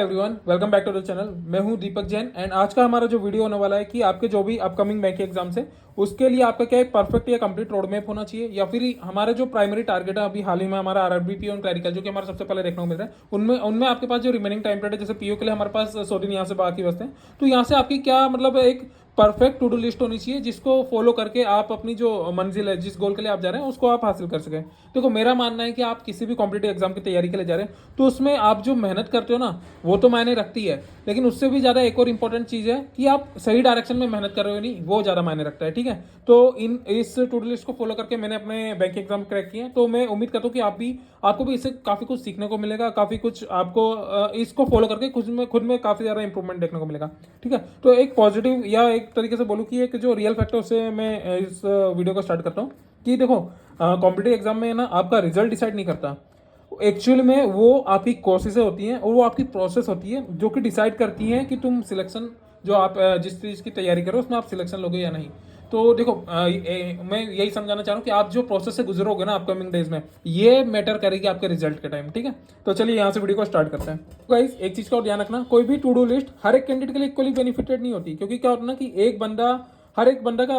Everyone, welcome back to the channel. मैं हूं दीपक Jain and आज का हमारा जो वीडियो होने वाला है कि आपके जो भी अपकमिंग बैंक एग्जाम्स है उसके लिए आपका क्या एक परफेक्ट या कंप्लीट रोड मैप होना चाहिए, या फिर हमारे जो प्राइमरी टारगेट है अभी हाल ही में हमारा आरआरबी पीओ और क्लरिकल जो कि हमारा सबसे पहले देखने को मिल रहा है, उनमें उनमें आपके पास जो रिमेनिंग टाइम पीरियड है, जैसे पीओ के लिए हमारे पास 100 दिन यहाँ से बाकी बचते हैं, तो यहाँ से आपकी क्या मतलब एक परफेक्ट टू डू लिस्ट होनी चाहिए जिसको फॉलो करके आप अपनी जो मंजिल है, जिस गोल के लिए आप जा रहे हैं उसको आप हासिल कर सकें। देखो, मेरा मानना है कि आप किसी भी कॉम्पिटेटिव एग्जाम की तैयारी के लिए जा रहे हैं तो उसमें आप जो मेहनत करते हो ना वो तो मायने रखती है, लेकिन उससे भी ज़्यादा एक और इंपॉर्टेंट चीज़ है कि आप सही डायरेक्शन में मेहनत कर रहे हो नहीं, वो ज़्यादा मायने रखता है। ठीक है, तो इस टू डू लिस्ट को फॉलो करके मैंने अपने बैंक एग्जाम क्रैक किए हैं, तो मैं उम्मीद करता हूँ कि आपको भी इससे काफ़ी कुछ सीखने को मिलेगा, काफ़ी कुछ आपको इसको फॉलो करके खुद में काफ़ी ज़्यादा इंप्रूवमेंट देखने को मिलेगा। ठीक है, तो एक पॉजिटिव या एक तरीके से बोलूँ कि एक जो रियल फैक्ट है उससे मैं इस वीडियो को स्टार्ट करता हूँ कि देखो, कॉम्पिटेटिव एग्जाम में ना आपका रिजल्ट डिसाइड नहीं करता, एक्चुअल में वो आपकी कोशिशें होती हैं और वो आपकी प्रोसेस होती है जो कि डिसाइड करती हैं कि तुम सिलेक्शन जो आप जिस चीज़ की तैयारी करो उसमें आप सिलेक्शन लोगे या नहीं। तो देखो, मैं यही समझाना चाह रहा हूँ कि आप जो प्रोसेस से गुजरोगे ना अपकमिंग डेज में, ये मैटर करेगी आपके रिजल्ट के टाइम। ठीक है, तो चलिए यहाँ से वीडियो को स्टार्ट करते हैं। गाइस, एक चीज़ का और ध्यान रखना, कोई भी टू डू लिस्ट हर एक कैंडिडेट के लिए इक्वली बेनिफिटेड नहीं होती, क्योंकि क्या होता है ना कि हर एक बंदा का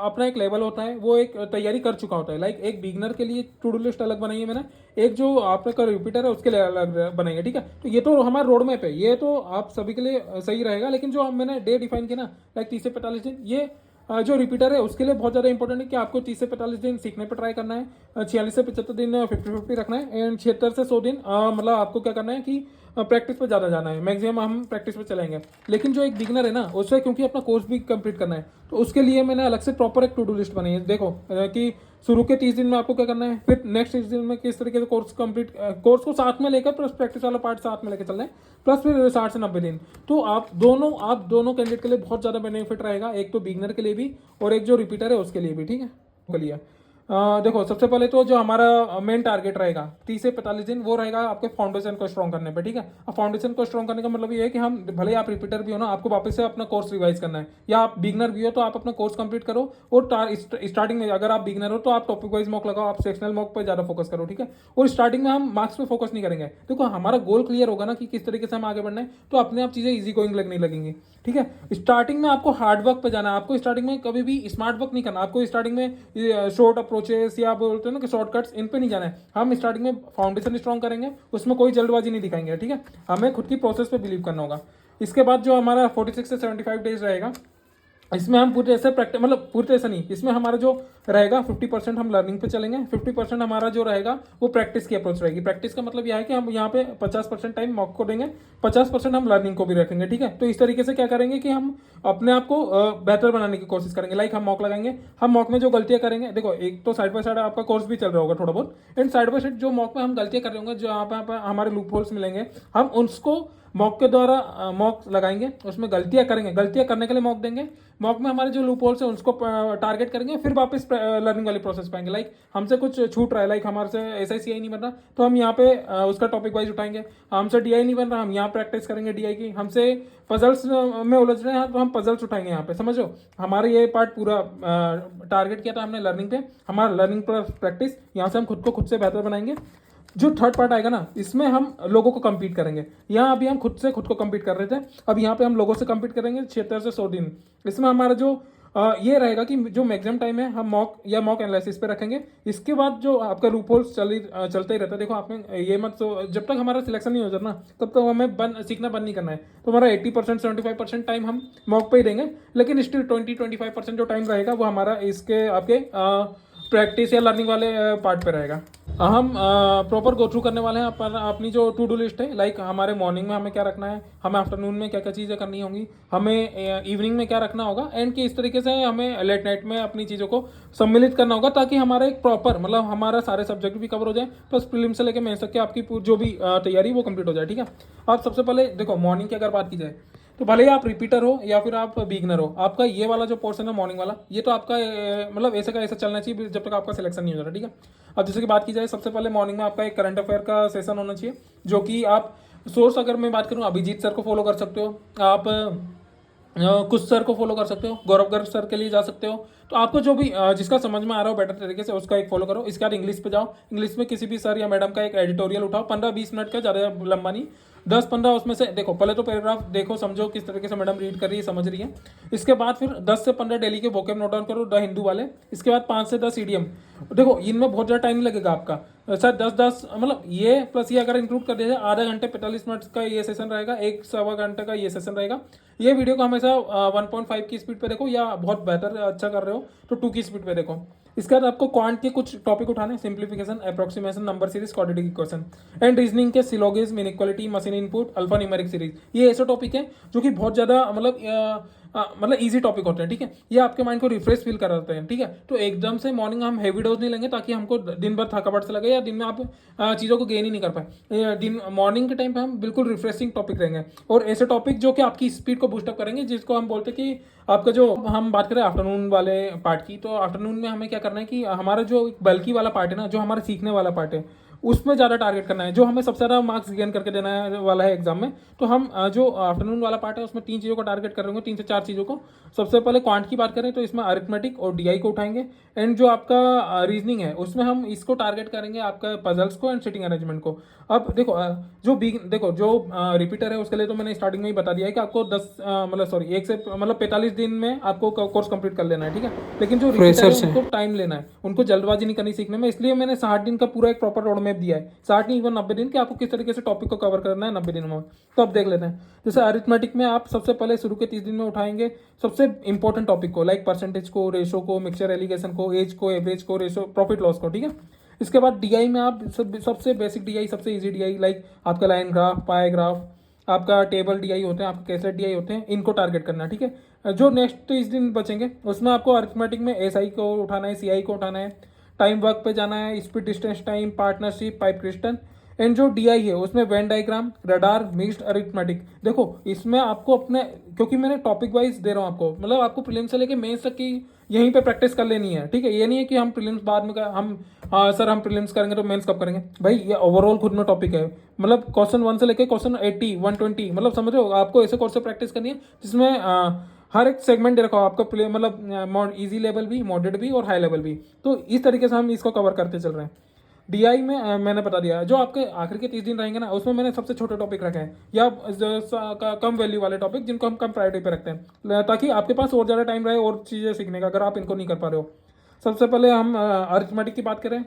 अपना एक लेवल होता है, वो एक तैयारी कर चुका होता है। लाइक एक बिगनर के लिए टू डू लिस्ट अलग बनाई है मैंने, एक जो आपका रिपीटर है उसके लिए अलग बनाई है। ठीक है, तो ये तो हमारा रोड मैप है, ये तो आप सभी के लिए सही रहेगा, लेकिन जो मैंने डे डिफाइन किया ना, लाइक 30 से 45 दिन, ये जो रिपीटर है उसके लिए बहुत ज़्यादा इंपॉर्टेंट है कि आपको 30 से 45 दिन सीखने पर ट्राई करना है, 46 से 75 दिन 50-50 रखना है, एंड 76 से 100 दिन मतलब आपको क्या करना है कि प्रैक्टिस पे ज़्यादा जाना है। मैक्सिमम हम प्रैक्टिस पे चलेंगे, लेकिन जो एक बिगनर है ना उससे क्योंकि अपना कोर्स भी कंप्लीट करना है, तो उसके लिए मैंने अलग से प्रॉपर एक टू डू लिस्ट बनाई है। देखो कि शुरू के 30 दिन में आपको क्या करना है, फिर नेक्स्ट 30 दिन में किस तरीके से कोर्स को साथ में लेकर प्लस प्रैक्टिस वाला पार्ट साथ में लेकर चलना है, प्लस फिर 60 से 90 दिन। तो आप दोनों कैंडिडेट के लिए बहुत ज़्यादा बेनिफिट रहेगा, एक तो बिगनर के लिए भी और एक जो रिपीटर है उसके लिए भी। ठीक है, के लिए देखो, सबसे पहले तो जो हमारा मेन टारगेट रहेगा 30 से 45 दिन, वो रहेगा आपके फाउंडेशन को स्ट्रॉन्ग करने पे। ठीक है, अब फाउंडेशन को स्ट्रॉन्ग करने का मतलब ये है कि हम भले आप रिपीटर भी हो ना, आपको वापस से अपना कोर्स रिवाइज करना है, या आप बिगनर भी हो तो आप अपना कोर्स कंप्लीट करो, और स्टार्टिंग में अगर आप बिगनर हो तो आप टॉपिक वाइज मॉक लगाओ, आप सेक्शनल मॉक पर ज़्यादा फोकस करो। ठीक है, और स्टार्टिंग में हम मार्क्स पे फोकस नहीं करेंगे। देखो, हमारा गोल क्लियर होगा ना कि किस तरीके से हम आगे बढ़ना है, तो अपने आप चीज़ें ईजी गोइंग लगने लगेंगी। ठीक है, स्टार्टिंग में आपको हार्ड वर्क पे जाना है, आपको स्टार्टिंग में कभी भी स्मार्ट वर्क नहीं करना, आपको स्टार्टिंग में शॉर्ट अप्रोचेस या बोलते हैं ना कि शॉर्टकट्स, इन पे नहीं जाना है। हम स्टार्टिंग में फाउंडेशन स्ट्रॉन्ग करेंगे, उसमें कोई जल्दबाजी नहीं दिखाएंगे। ठीक है, हमें खुद की प्रोसेस पे बिलीव करना होगा। इसके बाद जो हमारा 46 से 75 डेज रहेगा, इसमें हम पूरे ऐसे प्रैक्टिस, मतलब पूरे ऐसा नहीं, इसमें हमारा जो रहेगा 50% हम लर्निंग पे चलेंगे, 50% हमारा जो रहेगा वो प्रैक्टिस की अप्रोच रहेगी। प्रैक्टिस का मतलब यह है कि हम यहाँ पे 50% टाइम मॉक को देंगे, 50% हम लर्निंग को भी रखेंगे। ठीक है, तो इस तरीके से क्या करेंगे कि हम अपने आप को बेहतर बनाने की कोशिश करेंगे। लाइक हम मॉक लगाएंगे, हम मॉक में जो गलतियां करेंगे, देखो एक तो साइड बाय साइड आपका कोर्स भी चल रहा होगा थोड़ा बहुत, एंड साइड बाय साइड जो मॉक में हम गलतियां कर रहे होंगे, जो यहाँ पे हमारे लूप होल्स मिलेंगे, हम उसको मॉक के द्वारा मॉक लगाएंगे, उसमें गलतियां करेंगे, गलतियां करने के लिए मॉक देंगे, मॉक में हमारे जो लूप होल्स है उसको टारगेट करेंगे, फिर वापस लर्निंग वाली प्रोसेस पाएंगे। लाइक हमसे कुछ छूट रहा है, लाइक हमारे से SICI नहीं बन रहा, तो हम यहाँ पे उसका टॉपिक वाइज उठाएंगे। हमसे DI नहीं बन रहा, हम यहाँ प्रैक्टिस करेंगे DI की। हमसे पजल्स में उलझ रहे हैं तो हम पजल्स उठाएंगे यहाँ पे। समझो, हमारे ये पार्ट पूरा टारगेट किया था हमने लर्निंग पे, हमारा लर्निंग प्लस प्रैक्टिस, यहाँ से हम खुद से बेहतर बनाएंगे। जो थर्ड पार्ट आएगा ना, इसमें हम लोगों को compete करेंगे। यहाँ अभी हम खुद से खुद को compete कर रहे थे, अब यहाँ पे हम लोगों से compete करेंगे 76 से 100 दिन। इसमें हमारा जो ये रहेगा कि जो मैक्सिमम टाइम है हम मॉक एनालिसिस पे रखेंगे। इसके बाद जो आपका लूप होल्स चलते ही रहता है। देखो, आपने ये मत, तो जब तक हमारा सिलेक्शन नहीं हो जाता ना तब तक हमें सीखना बंद नहीं करना है। तो हमारा 80% 75% टाइम हम मॉक पे ही देंगे, लेकिन स्टिल 20-25% जो टाइम रहेगा वो हमारा इसके आपके प्रैक्टिस या लर्निंग वाले पार्ट पे रहेगा। हम प्रॉपर गो थ्रू करने वाले हैं अपनी जो टू डू लिस्ट है। लाइक हमारे मॉर्निंग में हमें क्या रखना है, हमें आफ्टरनून में क्या क्या चीज़ें करनी होंगी, हमें इवनिंग में क्या रखना होगा, एंड कि इस तरीके से हमें लेट नाइट में अपनी चीज़ों को सम्मिलित करना होगा, ताकि हमारा एक प्रॉपर, मतलब हमारा सारे सब्जेक्ट भी कवर हो जाए, प्लस प्रीलिम से लेकर मेंस तक के आपकी जो भी तैयारी वो कंप्लीट हो जाए। ठीक है, अब सबसे पहले देखो, मॉर्निंग की अगर बात की जाए तो भले ही आप रिपीटर हो या फिर आप बिगनर हो, आपका ये वाला जो पोर्शन है मॉर्निंग वाला, ये तो आपका मतलब ऐसे का ऐसा चलना चाहिए जब तक आपका सिलेक्शन नहीं हो जाता। ठीक है, अब जैसे कि बात की जाए, सबसे पहले मॉर्निंग में आपका एक करंट अफेयर का सेशन होना चाहिए, जो कि आप सोर्स, अगर मैं बात करूँ, अभिजीत सर को फॉलो कर सकते हो आप, कुछ सर को फॉलो कर सकते हो, गौरव गर्ग सर के लिए जा सकते हो। तो आपको जो भी जिसका समझ में आ रहा हो बेटर तरीके से उसका एक फॉलो करो। इसके बाद इंग्लिश पे जाओ, इंग्लिश में किसी भी सर या मैडम का एक एडिटोरियल उठाओ, 15-20 मिनट का, ज़्यादा लंबा नहीं, 10-15 उसमें से देखो, पहले तो पैराग्राफ देखो, समझो किस तरीके से मैडम रीड कर रही है, समझ रही है। इसके बाद फिर 10 से 15 डेली के वोकैब नोट डाउन करो, द हिंदू वाले। इसके बाद 5 से 10 ईडीएम। देखो इनमें बहुत ज़्यादा टाइम लगेगा आपका, सर 10-10 मतलब ये प्लस ये अगर इंक्लूड कर दिया जाए, आधा घंटे 45 मिनट का ये सेशन रहेगा, 1-1.25 घंटे का ये सेशन रहेगा। ये वीडियो को हमेशा 1.5 की स्पीड पे देखो, या बहुत बेहतर अच्छा कर रहे हो तो 2 की स्पीड पे देखो। इसके बाद आपको क्वांट के कुछ टॉपिक उठाने, simplification, approximation, number series, quadratic equation and reasoning के syllogism, inequality, machine input, alpha numeric series. ये ऐसे टॉपिक है जो कि बहुत ज़्यादा मतलब इजी टॉपिक होते हैं, ठीक है। ये आपके माइंड को रिफ्रेश फील कराते हैं, ठीक है। तो एकदम से मॉर्निंग हम हैवी डोज नहीं लेंगे ताकि हमको दिन भर थकावट से लगे या दिन में आप चीज़ों को गेन ही नहीं कर पाए। दिन मॉर्निंग के टाइम पे हम बिल्कुल रिफ्रेशिंग टॉपिक रहेंगे, और ऐसे टॉपिक जो कि आपकी स्पीड को बूस्टअप करेंगे, जिसको हम बोलते हैं कि आपका जो हम बात करें आफ्टरनून वाले पार्ट की, तो आफ्टरनून में हमें क्या करना है कि हमारा जो बल्कि वाला पार्ट है ना, जो हमारा सीखने वाला पार्ट है, उसमें ज़्यादा टारगेट करना है, जो हमें सबसे ज़्यादा मार्क्स गेन करके देना है वाला है एग्जाम में। तो हम जो आफ्टरनून वाला पार्ट है उसमें 3 चीज़ों को टारगेट कर रहे होंगे, 3 से 4 चीज़ों को। सबसे पहले क्वांट की बात करें तो इसमें अरिथमेटिक और डीआई को उठाएंगे, एंड जो आपका रीजनिंग है उसमें हम इसको टारगेट करेंगे, आपका पजल्स को एंड सिटिंग अरेंजमेंट को। अब देखो जो रिपीटर है उसके लिए तो मैंने स्टार्टिंग में ही बता दिया है कि आपको 10 मतलब सॉरी 1 से मतलब 45 दिन में आपको कोर्स कंप्लीट कर लेना है, ठीक है। लेकिन जो रिपीटर है उनको टाइम लेना है, उनको जल्दबाजी नहीं करनी सीखने में, इसलिए मैंने 60 दिन का पूरा एक प्रॉपर रोड मैप दिया है। 60 नहीं, 90 दिन कि आपको किस तरीके से टॉपिक को कवर करना है 90 दिनों में। तो अब देख लेते हैं। जैसे अरिथमेटिक में आप सबसे पहले शुरू के 30 दिन में उठाएंगे सबसे इंपॉर्टेंट टॉपिक को, लाइक परसेंटेज को, रेशो को, मिक्सचर एलिगेशन को, एज को, एवरेज को, रेशो, प्रॉफिट लॉस को, ठीक है। इसके बाद डीआई में आप सबसे बेसिक डीआई, सबसे इजी डीआई, लाइक आपका लाइन ग्राफ, पाई ग्राफ, आपका टेबल डीआई होते हैं, आपके कैसेट डीआई होते हैं, इनको टारगेट करना है, ठीक है। जो नेक्स्ट 30 दिन बचेंगे उसमें आपको अरिथमेटिक में एसआई को उठाना है, सीआई को उठाना है, टाइम वर्क पे जाना है, speed, distance, time, partnership, pipe क्रिस्टन। एंड जो डीआई है उसमें Venn diagram, radar, mixed arithmetic. देखो इसमें आपको अपने, क्योंकि मैंने टॉपिक वाइज दे रहा हूँ आपको, मतलब आपको प्रीलिम्स से लेके मेंस तक की यहीं पे प्रैक्टिस कर लेनी है, ठीक है। ये नहीं है कि हम प्रीलिम्स बाद में सर हम प्रीलिम्स करेंगे तो मेंस कब करेंगे, भाई ये ओवरऑल खुद में टॉपिक है। मतलब क्वेश्चन 1 से लेके क्वेश्चन 80, 120, मतलब समझ रहे हो, आपको ऐसे कोर्स से प्रैक्टिस करनी है जिसमें हर एक सेगमेंट दे रखा हो आपका, मतलब इजी लेवल भी, मॉडरेट भी और हाई लेवल भी। तो इस तरीके से हम इसको कवर करते चल रहे हैं। डीआई में मैंने बता दिया, जो आपके आखिर के 30 दिन रहेंगे ना, उसमें मैंने सबसे छोटे टॉपिक रखे हैं, या कम वैल्यू वाले टॉपिक जिनको हम कम प्रायोरिटी पे रखते हैं, ताकि आपके पास और ज़्यादा टाइम रहे और चीज़ें सीखने का, अगर आप इनको नहीं कर पा रहे हो। सबसे पहले हम अरिथमेटिक की बात करें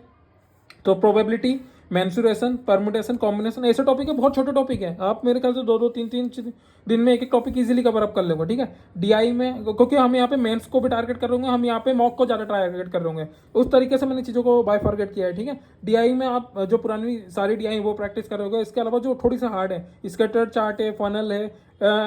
तो प्रोबेबिलिटी, मेंसुरेशन, परमुटेशन, कॉम्बिनेशन, ऐसे टॉपिक है, बहुत छोटे टॉपिक है। आप मेरे ख्याल से 2-2, 3-3 दिन में एक एक टॉपिक इजीली कवर अप कर लेंगे, ठीक है। डीआई में क्योंकि हम यहाँ पे मेंस को भी टारगेट कर रहे होंगे, हम यहाँ पे मॉक को ज़्यादा टारगेट कर रहे होंगे, उस तरीके से मैंने चीज़ों को बाय फॉरगेट किया है, ठीक है। डीआई में आप जो पुरानी सारी डीआई वो प्रैक्टिस कर रहे होगे, इसके अलावा जो थोड़ी सा हार्ड है, स्कैटर चार्ट है, फनल है,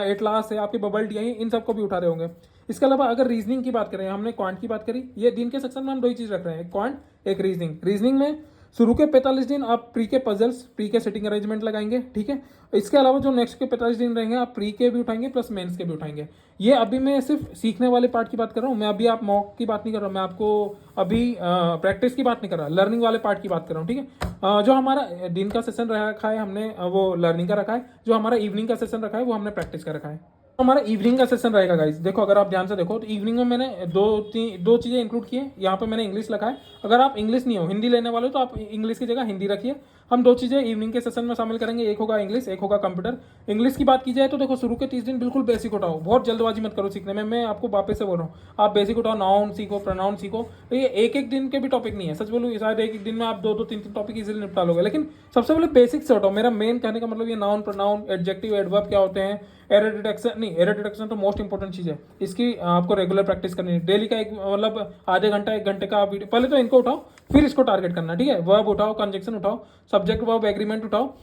एटलास है, आपकी बबल डीआई, इन सबको भी उठा रहे होंगे। इसके अलावा अगर रीजनिंग की बात करें, हमने क्वांट की बात करी, ये दिन के सेक्शन में हम 2 ही चीज़ रख रहे हैं, क्वांट, एक रीजनिंग। रीजनिंग में शुरू के 45 दिन आप प्री के पजल्स, प्री के सिटिंग अरेंजमेंट लगाएंगे, ठीक है। इसके अलावा जो नेक्स्ट के 45 दिन रहेंगे आप प्री के भी उठाएंगे प्लस मेंस के भी उठाएंगे। ये अभी मैं सिर्फ सीखने वाले पार्ट की बात कर रहा हूँ, मैं अभी आप मॉक की बात नहीं कर रहा हूँ, मैं आपको अभी प्रैक्टिस की बात नहीं कर रहा, लर्निंग वाले पार्ट की बात कर रहा हूँ, ठीक है। जो हमारा दिन का सेशन रखा है हमने वो लर्निंग का रखा है, जो हमारा इवनिंग का सेशन रखा है वो हमने प्रैक्टिस का रखा है। हमारा इवनिंग का सेशन रहेगा गाइस, देखो अगर आप ध्यान से देखो तो इवनिंग में मैंने दो चीज़ें इंक्लूड की है। यहाँ पे मैंने इंग्लिश लिखा है, अगर आप इंग्लिश नहीं हो, हिंदी लेने वाले हो तो आप इंग्लिश की जगह हिंदी रखिए। हम 2 चीज़ें इवनिंग के सेशन में शामिल करेंगे, एक होगा इंग्लिश, एक होगा कंप्यूटर। इंग्लिश की बात की जाए तो देखो शुरू के 30 दिन बिल्कुल बेसिक उठाओ, बहुत जल्दबाजी मत करो सीखने में, मैं आपको वापस से बोल रहा हूँ, आप बेसिक उठाओ, नाउन सीखो, प्रोनाउन सीखो। तो ये एक दिन के भी टॉपिक नहीं है, सच बोलूँ शायद एक दिन में आप 2-2, 3-3 टॉपिक इजीली निपटा लोगे, लेकिन सबसे पहले बेसिक से उठाओ। मेरा मेन कहने का मतलब ये नाउन, प्रोनाउन, एडजेक्टिव, एडवर्ब क्या होते हैं, एरर डिटेक्शन नहीं, एरर डिटेक्शन तो मोस्ट इंपॉर्टेंट चीज़ है, इसकी आपको रेगुलर प्रैक्टिस करनी है। डेली का एक मतलब आधे घंटा 1 घंटे का वीडियो, पहले तो इनको उठाओ फिर इसको टारगेट करना, ठीक है। वर्ब उठाओ, कंजक्शन उठाओ, सब्जेक्ट वर्ब एग्रीमेंट उठाओ,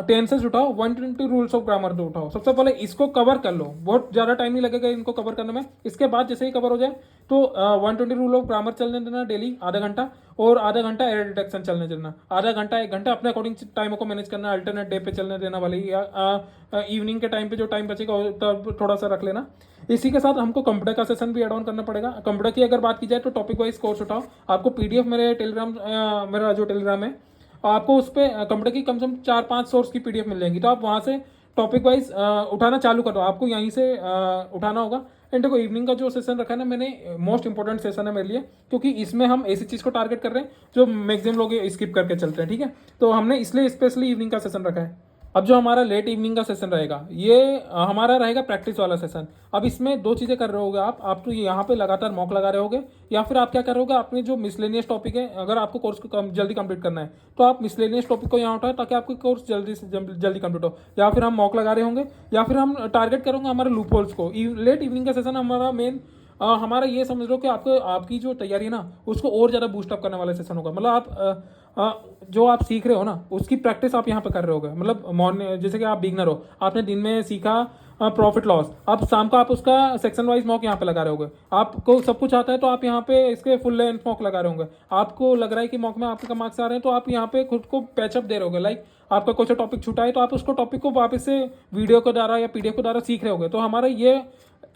टेंसेस उठाओ, 120 रूल्स ऑफ ग्रामर तो उठाओ। सबसे पहले इसको कवर कर लो, बहुत ज़्यादा टाइम नहीं लगेगा इनको कवर करने में। इसके बाद जैसे ही कवर हो जाए तो 120 रूल ऑफ ग्रामर चलने देना डेली आधा घंटा, और आधा घंटा एरर डिटेक्शन चलने देना, आधा घंटा 1 घंटा अपने अकॉर्डिंग टाइमों को मैनेज करना, अल्टरनेट डे पे चलने देना वाली, या इवनिंग के टाइम पे जो टाइम बचेगा तब थोड़ा सा रख लेना। इसी के साथ हमको कंप्यूटर का सेशन भी एड ऑन करना पड़ेगा। कंप्यूटर की अगर बात की जाए तो टॉपिक वाइज कोर्स उठाओ, आपको पीडीएफ मेरे टेलीग्राम, मेरा जो टेलीग्राम है आपको उस पर कंप्यूटर की कम से कम 4-5 सोर्स की पीडीएफ मिल जाएंगी, तो आप वहाँ से टॉपिक वाइज उठाना चालू करो, आपको यहीं से उठाना होगा। एंड देखो इवनिंग का जो सेशन रखा है ना मैंने, मोस्ट इंपॉर्टेंट सेशन है मेरे लिए, क्योंकि इसमें हम ऐसी चीज़ को टारगेट कर रहे हैं जो मैक्सिमम लोग स्किप करके चलते हैं, ठीक है। तो हमने इसलिए स्पेशली इवनिंग का सेशन रखा है। अब जो हमारा लेट इवनिंग का सेशन रहेगा ये हमारा रहेगा प्रैक्टिस वाला सेशन। अब इसमें दो चीज़ें कर रहे होगे आप तो यहाँ पे लगातार मॉक लगा रहे होगे, या फिर आप क्या कर रहे होगे, आपने जो मिसलेनियस टॉपिक है, अगर आपको कोर्स को जल्दी कंप्लीट करना है तो आप मिसलेनियस टॉपिक को यहाँ उठाए ताकि आपका कोर्स जल्दी से जल्दी कंप्लीट हो। या फिर हम मॉक लगा रहे होंगे, या फिर हम टारगेट करेंगे हमारे लूप होल्स को। लेट इवनिंग का सेशन हमारा मेन हमारा ये समझ लो कि आपको आपकी जो तैयारी है ना उसको और ज़्यादा बूस्टअप करने वाला सेशन होगा। मतलब जो आप सीख रहे हो ना उसकी प्रैक्टिस आप यहाँ पे कर रहे होगे। मतलब मॉर्निंग जैसे कि आप बिगनर हो, आपने दिन में सीखा प्रॉफिट लॉस, अब शाम को आप उसका सेक्शन वाइज मॉक यहाँ पे लगा रहे होगे। आपको सब कुछ आता है तो आप यहाँ पे इसके फुल लेंथ मॉक लगा रहे होंगे। आपको लग रहा है कि मॉक में आपके कम मार्क्स आ रहे हैं तो आप यहाँ पे खुद को पैचअप दे रहे होगे। लाइक आपका कोई टॉपिक छूटा है तो आप उसको टॉपिक को वापस से वीडियो के द्वारा या पीडीएफ के द्वारा सीख रहे होगे। तो हमारा ये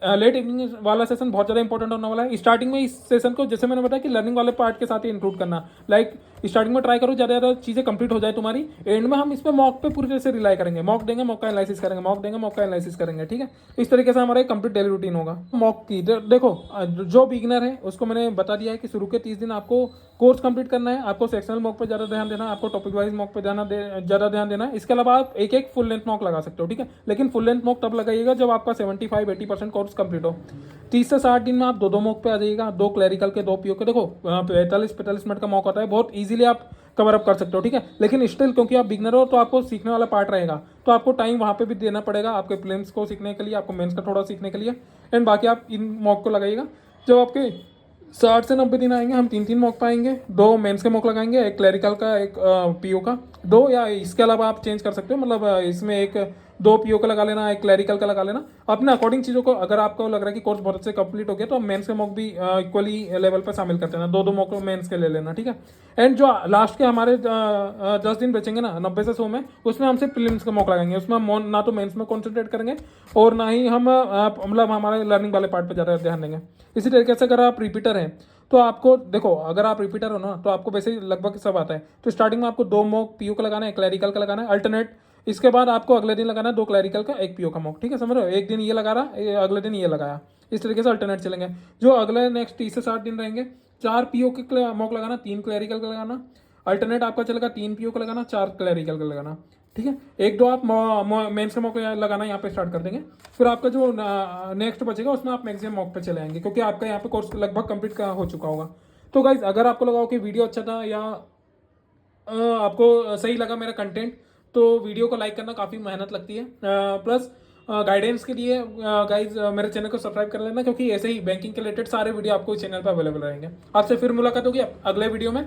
लेट इवनिंग वाला सेशन बहुत ज़्यादा इंपॉर्टेंट होने वाला है। स्टार्टिंग में इस सेशन को जैसे मैंने बताया कि लर्निंग वाले पार्ट के साथ ही इंक्लूड करना। लाइक स्टार्टिंग में ट्राई करो ज़्यादा चीज़ें कंप्लीट हो जाए तुम्हारी। एंड में हम इसमें मॉक पे पूरी तरह से रिलाई करेंगे। मॉक देंगे, मॉक का एनालिसिस करेंगे, मॉक देंगे, मॉक का एनालिसिस करेंगे। ठीक है, इस तरीके से हमारा एक कंप्लीट डेली रूटीन होगा। मॉक की देखो जो बिगिनर है उसको मैंने बता दिया है कि शुरू के 30 दिन आपको कोर्स कंप्लीट करना है, आपको सेक्शनल मॉक पे ज़्यादा ध्यान देना है, आपको टॉपिक वाइज मॉक पे ज़्यादा ध्यान देना है। इसके अलावा आप एक फुल लेंथ मॉक लगा सकते हो। ठीक है, लेकिन फुल लेंथ मॉक तब लगाइएगा जब आपका 75-80% कोर्स कंप्लीट हो। 30 से 60 दिन में आप दो मॉक पे आ जाइएगा, 2 क्लैरिकल के 2 पीओ के। देखो 45 मिनट का मॉक होता है, बहुत ईजिली आप कवर अप कर सकते हो। ठीक है, लेकिन स्टिल क्योंकि आप बिगनर हो तो आपको सीखने वाला पार्ट रहेगा, तो आपको टाइम वहाँ पे भी देना पड़ेगा आपके प्रीलिम्स को सीखने के लिए, आपको मेंस का थोड़ा सीखने के लिए। एंड बाकी आप इन मॉक को लगाइएगा। जब आपके 60 से 90 दिन आएंगे हम 3 मॉक पाएंगे, 2 मेंस के मॉक लगाएंगे, एक क्लैरिकल का, एक पीओ का, 2 या इसके अलावा आप चेंज कर सकते हो। मतलब इसमें एक 2 पीओ का लगा लेना, एक क्लैरिकल का लगा लेना अपने अकॉर्डिंग चीज़ों को। अगर आपको लग रहा है कि कोर्स बहुत अच्छे कंप्लीट हो गया तो आप मेंस के मॉक भी इक्वली लेवल पर शामिल करते हैं, 2 मॉक मेंस के ले लेना। ठीक है, एंड जो लास्ट के हमारे 10 दिन बचेंगे ना 90 से 100 में, उसमें हम सिर्फ प्रीलिम्स का मॉक लगाएंगे। उसमें हम ना तो मेंस में कॉन्सेंट्रेट करेंगे और ना ही हम मतलब हमारे लर्निंग वाले पार्ट पर ज़्यादा ध्यान देंगे। इसी तरीके से अगर आप रिपीटर हैं तो आपको देखो, अगर आप रिपीटर हो ना तो आपको वैसे लगभग सब आता है। तो स्टार्टिंग में आपको 2 मॉक पीओ का लगाना है, क्लैरिकल का लगाना है अल्टरनेट। इसके बाद आपको अगले दिन लगाना है 2 क्लैरिकल का, 1 पीओ का मॉक। ठीक है, समझ रहे हो, एक दिन ये लगा रहा, अगले दिन ये लगाया। इस तरीके से अल्टरनेट चलेंगे। जो अगले नेक्स्ट 30 से 60 दिन रहेंगे, 4 पीओ के मॉक लगाना, 3 क्लैरिकल का लगाना, अल्टरनेट आपका चलेगा 3 पीओ का लगाना, 4 क्लैरिकल का लगाना। ठीक है, 1-2 आप मेंस का मॉक लगाना यहाँ पे स्टार्ट कर देंगे। फिर आपका जो नेक्स्ट बचेगा उसमें आप मैक्सिमम मॉक पे चले आएंगे, क्योंकि आपका यहाँ पे कोर्स लगभग कंप्लीट हो चुका होगा। तो गाइज अगर आपको लगा हो कि वीडियो अच्छा था या आपको सही लगा मेरा कंटेंट, तो वीडियो को लाइक करना काफ़ी मेहनत लगती है। प्लस गाइडेंस के लिए गाइज मेरे चैनल को सब्सक्राइब कर लेना, क्योंकि ऐसे ही बैंकिंग के रिलेटेड सारे वीडियो आपको इस चैनल पर अवेलेबल रहेंगे। आपसे फिर मुलाकात होगी अगले वीडियो में।